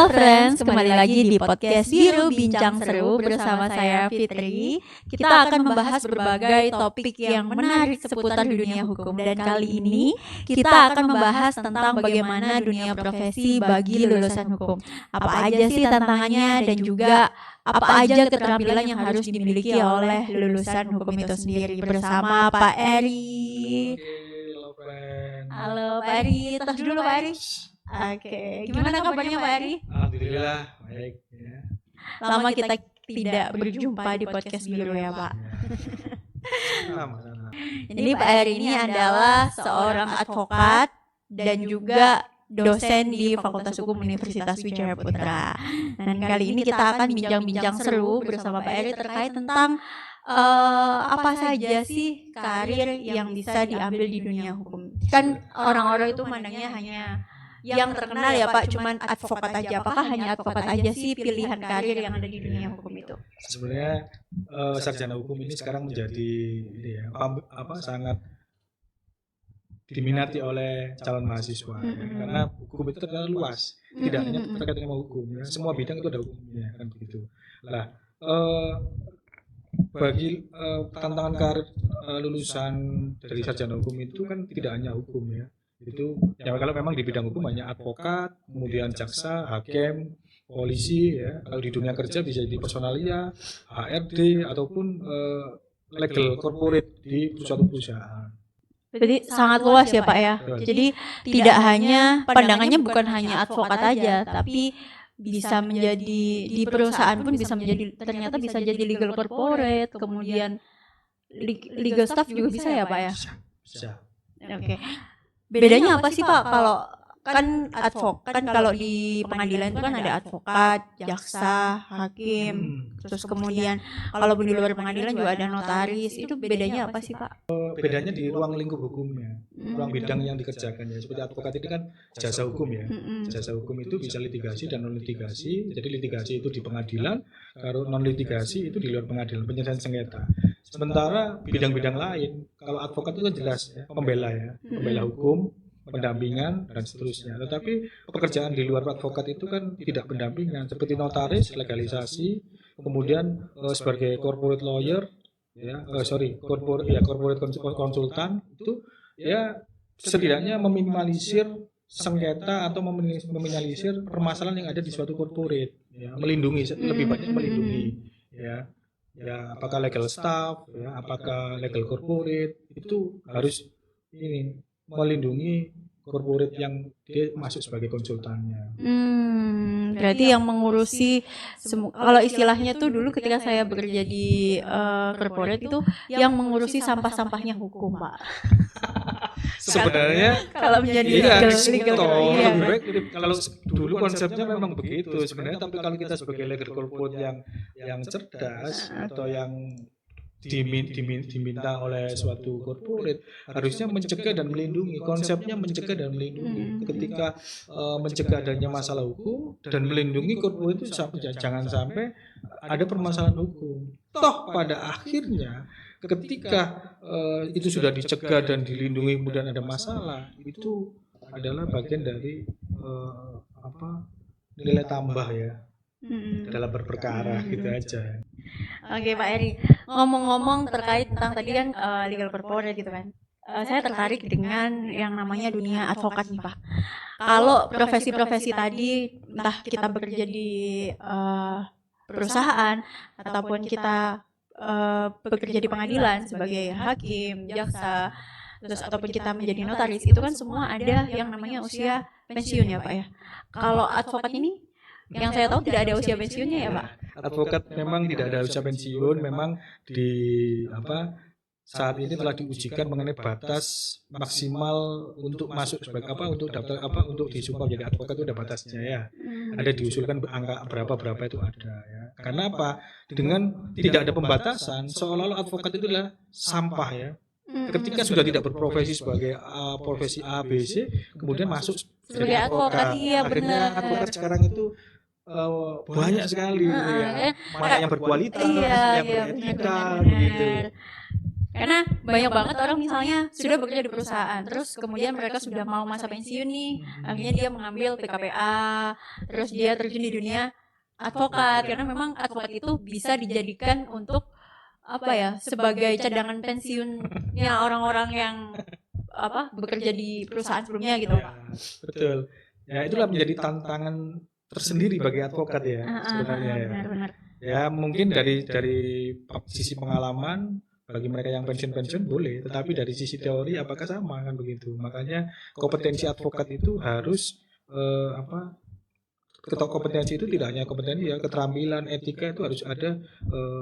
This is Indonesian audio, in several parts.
Halo friends, kembali lagi di podcast Biru Bincang Seru bersama saya Fitri. Kita akan membahas berbagai topik yang menarik seputar dunia hukum. Dan kali ini kita akan membahas tentang bagaimana dunia profesi bagi lulusan hukum. Apa aja sih tantangannya dan juga apa aja keterampilan yang harus dimiliki oleh lulusan hukum itu sendiri. Bersama Pak Eri. Halo Pak Eri, tos dulu Pak Eri. Oke, gimana kabarnya Pak Eri? Alhamdulillah baik ya. Lama kita tidak berjumpa di podcast Biru ya Pak. Sama. Jadi Pak Eri ini adalah seorang advokat dan juga dosen di Fakultas Hukum Universitas Wijaya Putra. Dan kali ini kita akan bincang-bincang seru bersama Pak Eri terkait tentang apa saja sih karir yang bisa diambil di dunia hukum. Kan orang-orang itu mandangnya hanya yang terkenal ya Pak, cuman advokat aja. Apakah hanya advokat aja sih pilihan karir yang ada di dunia hukum itu? Sebenarnya sarjana hukum ini sekarang menjadi sangat diminati oleh calon mahasiswa ya. Karena hukum itu terkenal luas, tidak hanya terkait dengan hukum ya. Semua bidang itu ada hukumnya kan begitu. Nah, bagi tantangan karir lulusan dari sarjana hukum itu kan tidak hanya hukum ya. Itu ya kalau memang di bidang hukum banyak advokat, kemudian jaksa, hakim, polisi ya. Kalau di dunia kerja bisa jadi personalia, HRD ataupun legal corporate di suatu perusahaan. Jadi sangat luas ya Pak ya. Jadi tidak hanya pandangannya bukan hanya advokat aja, tapi bisa menjadi di perusahaan pun bisa menjadi, ternyata bisa jadi legal corporate, kemudian legal staff juga bisa ya Pak ya. Bisa. Oke. Bedanya apa sih Pak kalau kan advokat, kan kalau di pengadilan itu kan ada advokat, jaksa, hakim, terus kemudian kalau di luar pengadilan juga ada notaris. Itu bedanya apa sih Pak? Bedanya di ruang lingkup hukumnya, ruang bidang yang dikerjakan ya. Seperti advokat itu kan jasa hukum ya. Jasa hukum itu bisa litigasi dan non litigasi. Jadi litigasi itu di pengadilan, kalau non litigasi itu di luar pengadilan, penyelesaian sengketa. Sementara bidang-bidang lain, kalau advokat itu kan jelas ya, pembela ya, pembela hukum, pendampingan dan seterusnya. Tetapi pekerjaan di luar advokat itu kan tidak pendampingan, seperti notaris, legalisasi, kemudian sebagai corporate lawyer, corporate konsultan itu ya setidaknya meminimalisir sengketa atau meminimalisir permasalahan yang ada di suatu corporate, ya, melindungi, lebih banyak melindungi, ya. Ya, apakah legal staff, ya, apakah legal corporate itu harus ini melindungi corporate yang dia masuk sebagai konsultannya. Berarti yang mengurusi kalau istilahnya tuh dulu ketika saya bekerja di corporate itu yang mengurusi sampah-sampahnya hukum Pak. Sebenarnya kalau menjadi legal kalau dulu konsepnya memang begitu sebenarnya, tapi kalau kita sebagai legal corporate yang cerdas atau yang diminta oleh suatu corporate harusnya mencegah dan melindungi. Konsepnya mencegah dan melindungi. Ketika mencegah adanya masalah hukum dan melindungi corporate itu jangan sampai ada permasalahan hukum. Toh pada akhirnya ketika itu sudah dicegah dan dilindungi kemudian ada masalah, itu adalah bagian dari nilai tambah ya dalam berperkara gitu aja. Oke Pak Eri, ngomong-ngomong terkait tentang tadi kan legal corporate gitu kan, saya tertarik dengan yang namanya dunia advokat nih Pak. Kalau profesi-profesi tadi, entah kita bekerja di perusahaan ataupun kita bekerja di pengadilan sebagai hakim, jaksa, terus ataupun kita menjadi notaris, itu kan semua ada yang namanya usia pensiun ya Pak ya. Kalau advokat ini yang saya tahu tidak ada usia pensiunnya ya Pak. Advokat memang tidak ada usia pensiun, memang di saat ini telah diujikan mengenai batas maksimal untuk masuk sebagai untuk daftar untuk disumpah menjadi advokat itu ada batasnya ya. Ada diusulkan angka berapa itu ada ya. Karena apa? Dengan tidak ada pembatasan seolah-olah advokat itu adalah sampah ya. Ketika sudah tidak berprofesi sebagai profesi A, B, C, kemudian masuk sebagai advokat. Iya benar. Advokat sekarang itu banyak sekali ya. Mana yang berkualitas, yang beretika gitu. Karena banyak banget orang misalnya sudah bekerja di perusahaan, terus kemudian mereka sudah mau masa pensiun nih, akhirnya dia mengambil PKPA, terus dia terjun di dunia advokat, karena memang advokat itu bisa dijadikan untuk sebagai cadangan pensiunnya orang-orang yang bekerja di perusahaan sebelumnya gitu. Ya, betul. Ya itulah menjadi tantangan tersendiri bagi advokat ya sebenarnya ya. Benar-benar. Ya mungkin dari sisi pengalaman bagi mereka yang pensiun boleh, tetapi dari sisi teori apakah sama kan begitu. Makanya kompetensi advokat itu harus kompetensi itu tidak hanya kompetensi ya, keterampilan, etika itu harus ada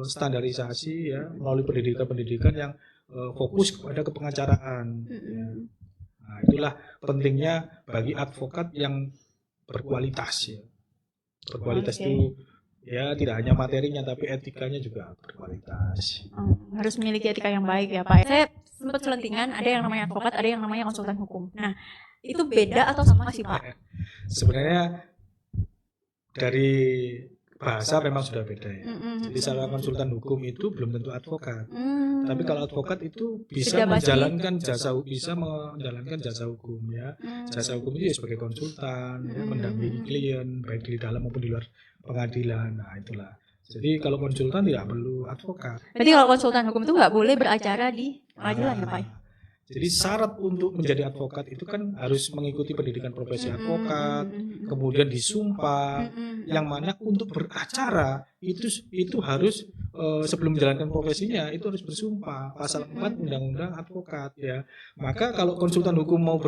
standarisasi ya melalui pendidikan yang fokus kepada kepengacaraan. Ya. Nah, itulah pentingnya bagi advokat yang berkualitas ya. Berkualitas itu ya tidak hanya materinya tapi etikanya juga berkualitas. Harus memiliki etika yang baik ya Pak. Saya sempat selentingan, ada yang namanya advokat, ada yang namanya konsultan hukum. Nah, itu beda atau sama sih Pak? Sebenarnya dari bahasa memang sudah beda ya. Jadi seorang konsultan hukum itu belum tentu advokat. Tapi kalau advokat itu bisa menjalankan jasa hukum ya. Jasa hukum itu ya sebagai konsultan, ya, mendampingi klien baik di dalam maupun di luar pengadilan. Nah, itulah. Jadi kalau konsultan tidak perlu advokat. Berarti kalau konsultan hukum itu nggak boleh beracara di pengadilan ya Pak? Jadi syarat untuk menjadi advokat itu kan harus mengikuti pendidikan profesi advokat, kemudian disumpah, yang mana untuk beracara itu harus sebelum menjalankan profesinya itu harus bersumpah, pasal 4 Undang-Undang Advokat ya. Maka kalau konsultan hukum mau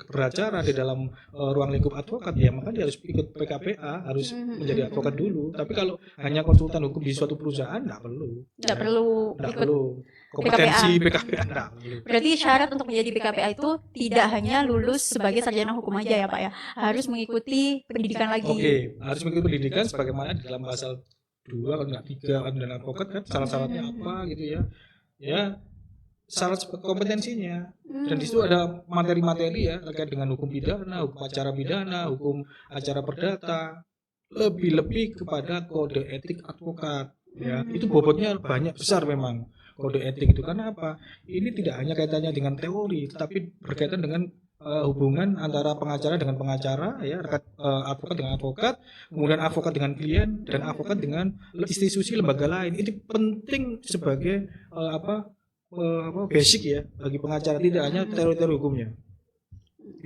beracara di dalam ruang lingkup advokat ya maka dia harus ikut PKPA, harus menjadi advokat dulu. Tapi kalau hanya konsultan hukum di suatu perusahaan enggak perlu kompetensi PKPA enggak perlu. Berarti syarat untuk menjadi PKPA itu tidak hanya lulus sebagai sarjana hukum aja ya Pak ya, harus mengikuti pendidikan lagi. Oke, harus mengikuti pendidikan sebagaimana di dalam pasal 2 kalau enggak 3 dan advokat kan syarat-syaratnya apa gitu ya. Ya, syarat kompetensinya. Dan di situ ada materi-materi ya terkait dengan hukum pidana, hukum acara pidana, hukum acara perdata, lebih-lebih kepada kode etik advokat ya. Itu bobotnya banyak besar memang. Kode etik itu karena apa? Ini tidak hanya kaitannya dengan teori, tetapi berkaitan dengan hubungan antara pengacara dengan pengacara, ya, advokat dengan advokat, kemudian advokat dengan klien dan advokat dengan institusi lembaga lain. Itu penting sebagai basic ya bagi pengacara, tidak hanya teori-teori hukumnya.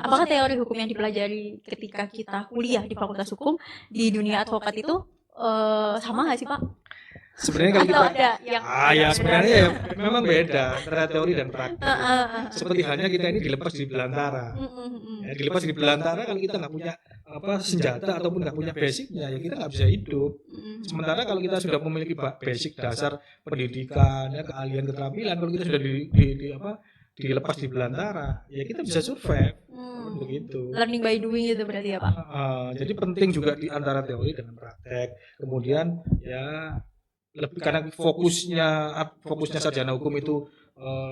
Apakah teori hukum yang dipelajari ketika kita kuliah di Fakultas Hukum di dunia advokat itu sama nggak sih Pak? Sebenarnya kalau kita ada yang sebenarnya ya memang beda antara teori dan praktek. Seperti halnya kita ini dilepas di belantara. Ya, dilepas di belantara kalau kita nggak punya senjata ataupun nggak punya basicnya ya kita nggak bisa hidup. Sementara kalau kita sudah memiliki basic dasar pendidikan, ya, keahlian, keterampilan, kalau kita sudah dilepas di belantara ya kita bisa survive. Begitu. Learning by doing itu berarti ya Pak. Jadi penting juga di antara teori dengan praktek. Kemudian ya lebih karena fokusnya sarjana hukum itu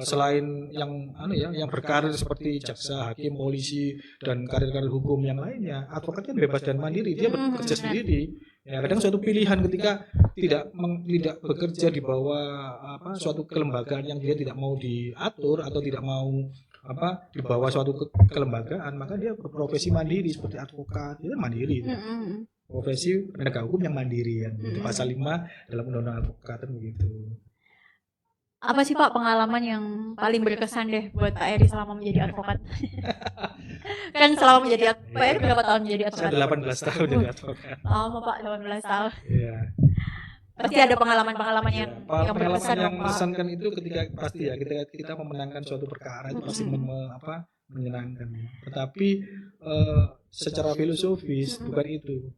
selain yang berkarir seperti jaksa, hakim, polisi dan karir-karir hukum yang lainnya, advokat kan bebas dan mandiri, dia bekerja sendiri. Ya kadang suatu pilihan ketika tidak bekerja di bawah suatu kelembagaan yang dia tidak mau diatur atau tidak mau di bawah suatu kelembagaan, maka dia berprofesi mandiri seperti advokat, dia mandiri. Profesi penegak hukum yang mandiri ya. Itu pasal 5 dalam undang-undang advokat begitu. Apa sih Pak pengalaman yang paling berkesan deh buat Pak Eri selama menjadi advokat? Kan selama menjadi Pak Eri berapa tahun menjadi advokat? Saya 18 tahun jadi advokat. Lama Pak, 18 tahun. Iya. Pasti ada pengalaman-pengalaman yang berkesan yang Pak. mengesankan itu ketika kita memenangkan suatu perkara itu pasti menyenangkan. Tetapi secara filosofis bukan itu.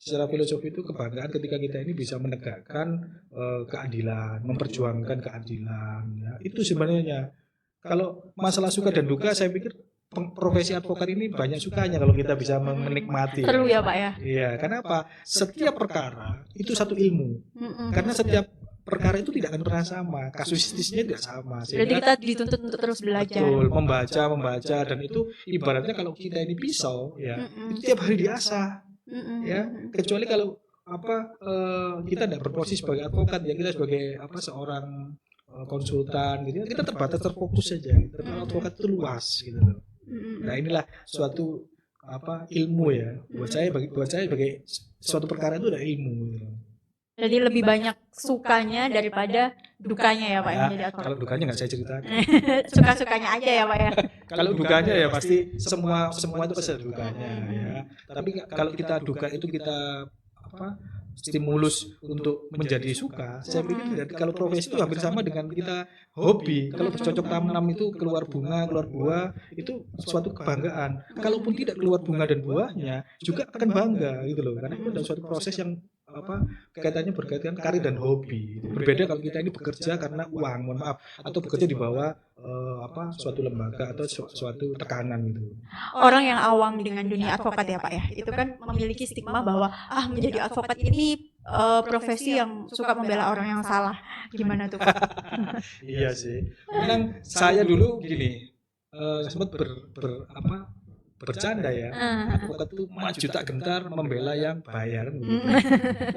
Secara filosofi itu kebanggaan ketika kita ini bisa menegakkan keadilan, memperjuangkan keadilan. Ya. Itu sebenarnya kalau masalah suka dan duka, saya pikir profesi advokat ini banyak sukanya kalau kita bisa menikmati. Seru ya Pak ya? Iya, karena apa? Setiap perkara itu satu ilmu. Karena setiap perkara itu tidak akan pernah sama, kasusistisnya tidak sama. Berarti kita dituntut untuk terus belajar. Betul, membaca dan itu ibaratnya kalau kita ini pisau, ya, itu tiap hari diasah. Ya, kecuali kalau kita tidak berposisi sebagai advokat ya, kita sebagai seorang konsultan gitu, kita terfokus saja. Tapi advokat itu luas gitu loh. Nah inilah suatu ilmu ya. Buat saya sebagai suatu perkara itu ada ilmu gitu loh. Jadi lebih banyak sukanya daripada dukanya ya Pak, yang jadi advokat. Kalau dukanya nggak saya ceritakan. Suka-sukanya aja ya Pak ya. Kalau dukanya ya pasti semua itu pasti ada dukanya ya. Tapi kalau kita duka itu kita stimulus untuk menjadi suka. Saya pikir kalau profesi itu hampir sama dengan kita hobi. Kalau bercocok tanam itu keluar bunga, keluar buah, itu suatu kebanggaan. Kalaupun tidak keluar bunga dan buahnya, juga akan bangga gitu loh. Karena itu adalah suatu proses yang kaitannya berkaitan karir dan hobi. Berbeda kalau kita ini bekerja karena uang, atau bekerja di bawah suatu lembaga atau suatu tekanan gitu. Orang yang awam dengan dunia advokat ya Pak ya, itu kan memiliki stigma bahwa menjadi advokat ini profesi yang suka membela orang yang salah. Gimana tuh Pak? Iya sih. Memang saya dulu gini, sempat bercanda ya, advokat itu maju tak gentar membela yang bayaran gitu.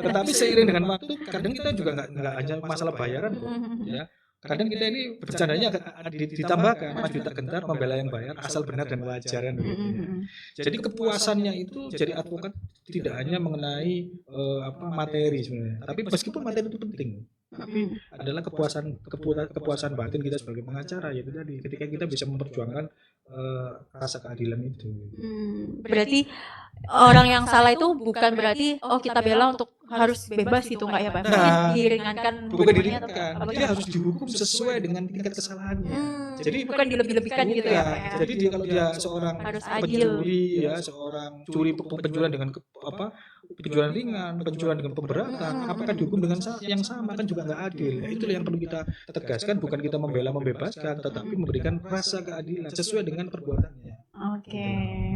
Tetapi seiring dengan waktu kadang kita juga nggak hanya masalah bayaran kok ya. Kadang kita ini bercandanya ditambahkan maju tak gentar membela yang bayar asal benar dan wajar gitu ya. Jadi kepuasannya itu jadi advokat tidak hanya mengenai materi sebenarnya, tapi meskipun materi itu penting, tapi adalah kepuasan batin kita sebagai pengacara, yaitu tadi ketika kita bisa memperjuangkan rasa keadilan itu. Berarti orang yang salah itu bukan berarti kita bela untuk harus bebas itu enggak ya Pak? Mungkin diringankan bukan diringankan, dia harus dihukum sesuai dengan tingkat kesalahannya. Jadi bukan dilebih-lebihkan gitu ya Pak ya. Jadi kalau dia seorang pencuri ya, seorang curi pencurian dengan pencurian ringan, pencurian dengan pemberatan, apakah dihukum dengan yang sama? Kan juga nggak adil. Nah, itulah yang perlu kita tegaskan, bukan kita membela membebaskan, tetapi memberikan rasa keadilan sesuai dengan perbuatannya. Oke,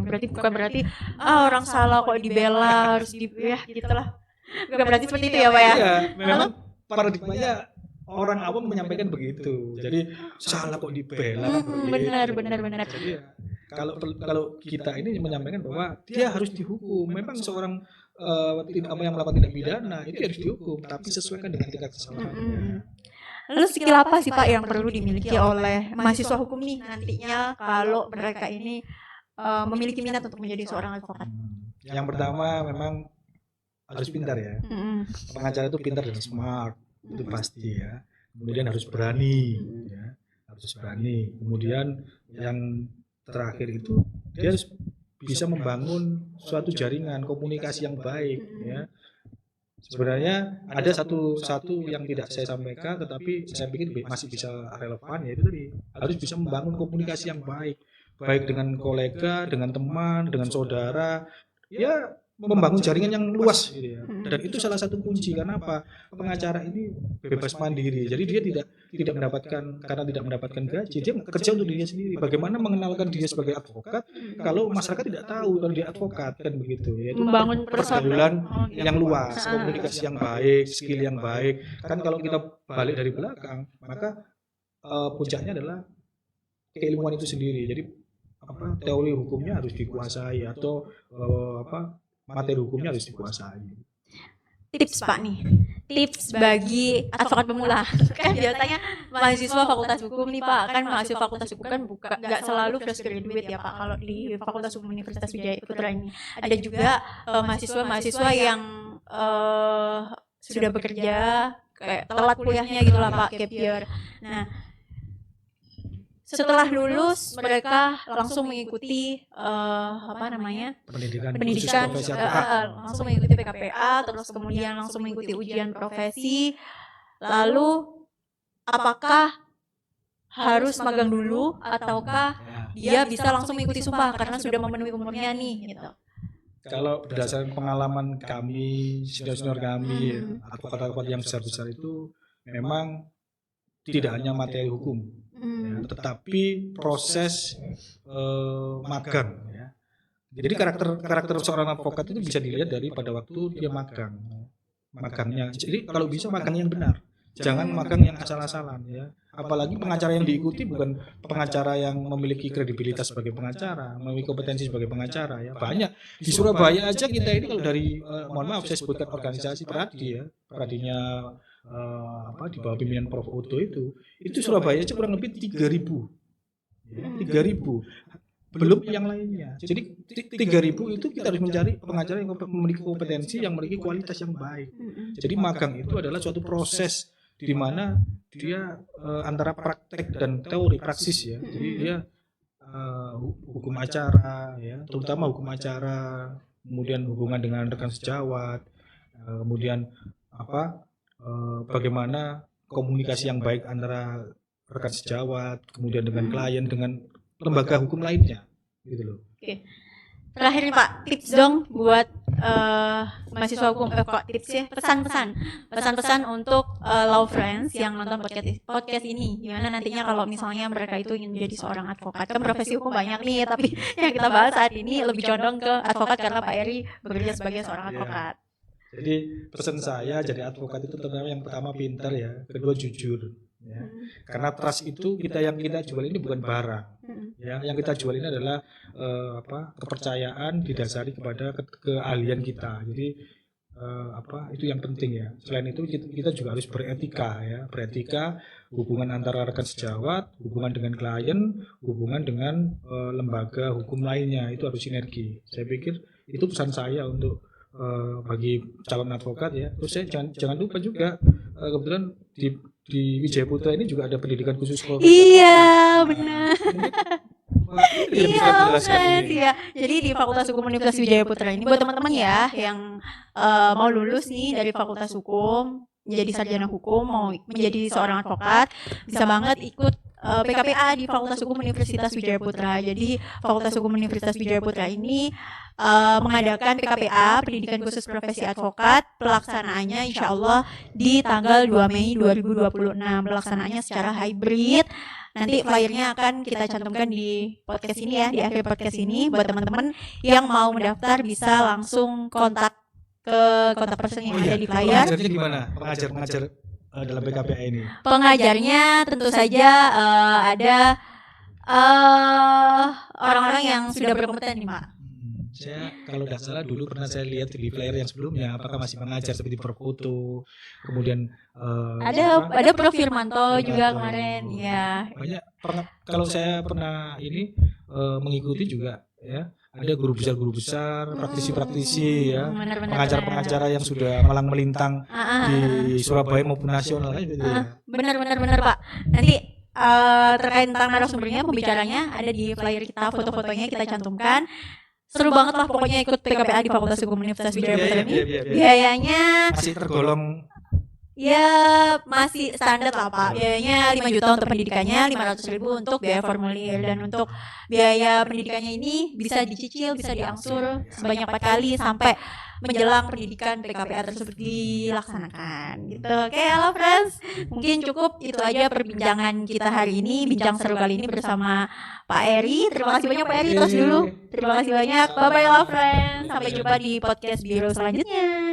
berarti bukan berarti orang salah kok dibela harus gitulah. Bukan berarti seperti itu ya Pak ya? Iya, memang paradigmanya orang awam menyampaikan begitu. Jadi salah kok dibela. Benar. Jadi kalau kita ini menyampaikan bahwa dia harus dihukum. Memang seorang yang melakukan tindak pidana itu harus dihukum, tapi sesuaikan dengan tingkat kesalahannya. Lalu skill apa sih Pak yang perlu dimiliki oleh mahasiswa hukum nih nantinya kalau mereka ini memiliki minat untuk menjadi seorang advokat? Yang pertama memang harus pintar ya. Pengacara itu pintar dan smart, itu pasti ya. Kemudian harus berani ya. Harus berani. Kemudian yang terakhir itu dia harus bisa membangun suatu jaringan komunikasi yang baik ya. Sebenarnya ada satu yang tidak saya sampaikan, tetapi saya pikir masih bisa relevan, yaitu tadi harus bisa membangun komunikasi yang baik dengan kolega, dengan teman, dengan saudara, ya membangun jaringan yang luas gitu ya. Dan itu salah satu kunci. Karena apa? Pengacara ini bebas mandiri. Jadi dia tidak mendapatkan gaji, dia kerja untuk dirinya sendiri. Bagaimana mengenalkan dia sebagai advokat kalau masyarakat tidak tahu kalau dia advokat, kan begitu. Yaitu membangun pergaulan yang luas, komunikasi yang baik, skill yang baik. Kan kalau kita balik dari belakang, maka puncaknya adalah keilmuan itu sendiri. Jadi teori hukumnya harus dikuasai atau materi hukumnya harus dikuasai. Tips Pak nih, tips bagi advokat pemula. Kan biasanya mahasiswa fakultas hukum nih Pak, kan mahasiswa fakultas hukum kan nggak selalu fresh graduate ya Pak. Kalau di Fakultas Hukum Universitas Wijaya Putra ini ada juga mahasiswa yang sudah bekerja kayak telat kuliahnya gitulah Pak, gap year. Nah, setelah lulus mereka langsung mengikuti pendidikan langsung mengikuti PKPA, terus kemudian langsung mengikuti ujian profesi. Lalu apakah harus magang dulu ataukah dia bisa langsung mengikuti sumpah karena sudah memenuhi umurnya nih gitu? Kalau berdasarkan pengalaman kami, senior kami, advokat-advokat yang besar-besar itu memang tidak hanya materi hukum, ya, tetapi proses magang. Ya. Jadi karakter seorang advokat itu bisa dilihat dari pada waktu dia magangnya. Jadi kalau bisa magang yang benar, jangan magang yang asal-asalan. Ya. Apalagi pengacara yang diikuti bukan pengacara yang memiliki kredibilitas sebagai pengacara, memiliki kompetensi sebagai pengacara. Ya. Banyak di Surabaya aja kita ini kalau dari mohon maaf saya sebutkan organisasi Pradi ya, Pradinya di bawah pimpinan Prof. Oto itu Surabaya aja kurang lebih 3.000. Ya, 3.000. Belum yang lainnya. Jadi 3.000 itu kita harus mencari pengacara yang memiliki kompetensi, yang memiliki kualitas yang baik. Jadi magang itu adalah suatu proses di mana dia antara praktek dan teori praksis ya. Jadi dia hukum acara ya, terutama hukum acara, kemudian hubungan dengan rekan sejawat, kemudian bagaimana komunikasi yang baik antara rekan sejawat, kemudian dengan klien, dengan lembaga hukum lainnya, gitu loh. Oke. Terakhir nih Pak, tips dong buat mahasiswa hukum, kok tips ya, pesan-pesan untuk law friends yang nonton podcast ini. Gimana nantinya kalau misalnya mereka itu ingin menjadi seorang advokat? Kan profesi hukum banyak nih, tapi yang kita bahas saat ini lebih condong ke advokat karena Pak Eri bekerja sebagai seorang advokat. Jadi pesan saya jadi advokat itu yang pertama pintar ya, kedua jujur. Ya. Karena trust itu yang kita jual ini bukan barang. Ya, yang kita jual ini adalah kepercayaan didasari kepada keahlian kita. Jadi itu yang penting ya. Selain itu kita juga harus beretika ya, hubungan antara rekan sejawat, hubungan dengan klien, hubungan dengan lembaga hukum lainnya itu harus sinergi. Saya pikir itu pesan saya untuk bagi calon advokat ya. Terus saya jangan lupa juga kebetulan di Wijaya Putra ini juga ada pendidikan khusus profesi. Iya, benar. Iya. Jadi di Fakultas Hukum Universitas Wijaya Putra ini buat teman-teman ya yang mau lulus nih dari Fakultas Hukum, menjadi sarjana hukum, mau menjadi seorang advokat, bisa banget ikut PKPA di Fakultas Hukum Universitas Wijaya Putra. Jadi Fakultas Hukum Universitas Wijaya Putra ini mengadakan PKPA, pendidikan khusus profesi advokat. Pelaksanaannya insya Allah di tanggal 2 Mei 2026. Pelaksanaannya secara hybrid. Nanti flyernya akan kita cantumkan di podcast ini ya, di akhir podcast ini. Buat teman-teman yang mau mendaftar bisa langsung kontak ke kontak person yang ada di flyer. Pengajarnya gimana? Pengajar dalam PKPA ini? Pengajarnya tentu saja ada orang-orang yang sudah berkompeten nih Pak. Saya kalau tidak salah dulu pernah saya lihat di flyer yang sebelumnya, apakah masih mengajar seperti Prof. Oto, kemudian ada Prof. Firmanto juga kemarin ya. Banyak kalau saya pernah mengikuti juga ya, ada guru besar, praktisi ya, pengacara yang sudah malang melintang di Surabaya maupun nasional gitu ya. Benar Pak. Nanti terkait tentang narasumbernya, pembicaranya ada di flyer kita, foto-fotonya kita cantumkan. Seru banget lah pokoknya ikut PKPA di Fakultas Hukum Universitas Wijaya Putra ini. Biayanya masih tergolong ya masih standar lah Pak. Biayanya 5 juta untuk pendidikannya, 500.000 untuk biaya formulir, dan untuk biaya pendidikannya ini bisa dicicil, bisa diangsur sebanyak 4 kali sampai menjelang pendidikan PKPA tersebut dilaksanakan gitu. Oke, halo friends. Mungkin cukup itu aja perbincangan kita hari ini, bincang seru kali ini bersama Pak Eri. Terima kasih banyak Pak Eri, tos dulu. Terima kasih banyak. Bye bye halo friends. Sampai jumpa di podcast Biro selanjutnya.